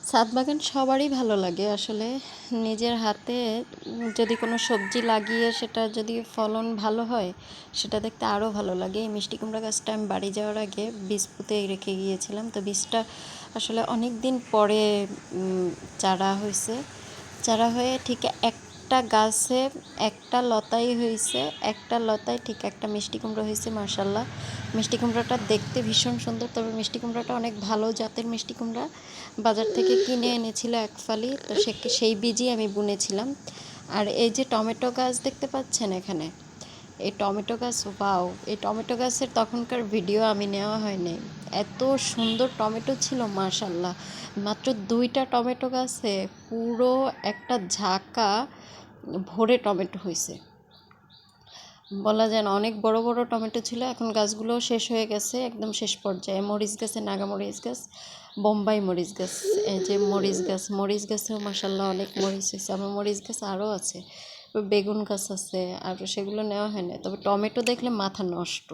ছাদ বাগান সবারই ভালো লাগে আসলে। নিজের হাতে যদি কোনো সবজি লাগিয়ে সেটা যদি ফলন ভালো হয়, সেটা দেখতে আরও ভালো লাগে। এই মিষ্টি কুমড়া গাছটা আমি বাড়ি যাওয়ার আগে বীজ পুঁতে রেখে গিয়েছিলাম, তো বীজটা আসলে অনেক দিন পরে চারা হয়েছে। চারা হয়ে ঠিক একটা গাছে একটা লতাই হয়েছে, একটা লতায় ঠিক একটা মিষ্টি কুমড়া হয়েছে। মাশাল্লাহ, মিষ্টি কুমড়াটা দেখতে ভীষণ সুন্দর, তবে মিষ্টি কুমড়াটা অনেক ভালো জাতের মিষ্টি কুমড়া। বাজার থেকে কিনে এনেছিল এক ফালি, তো সেই বীজই আমি বুনেছিলাম। আর এই যে টমেটো গাছ দেখতে পাচ্ছেন এখানে, এই টমেটো গাছ, ওয়াও! এই টমেটো গাছের তখনকার ভিডিও আমি নেওয়া হয়নি। এত সুন্দর টমেটো ছিল মাশাল্লাহ। মাত্র 2টা টমেটো গাছে পুরো একটা ঝাঁকা ভরে টমেটো হয়েছে। বলা যায় না, অনেক বড় বড় টমেটো ছিল। এখন গাছগুলো শেষ হয়ে গেছে, একদম শেষ পর্যায়ে। মরিচ গাছে, নাগা মরিচ গাছ, বোম্বাই মরিচ গাছ, এই যে মরিচ গাছেও মাসাল্লাহ অনেক মরিচ হয়েছে। আমার মরিচ গাছ আরও আছে, বেগুন গাছ আছে, আর সেগুলো নেওয়া হয় না। তবে টমেটো দেখলে মাথা নষ্ট।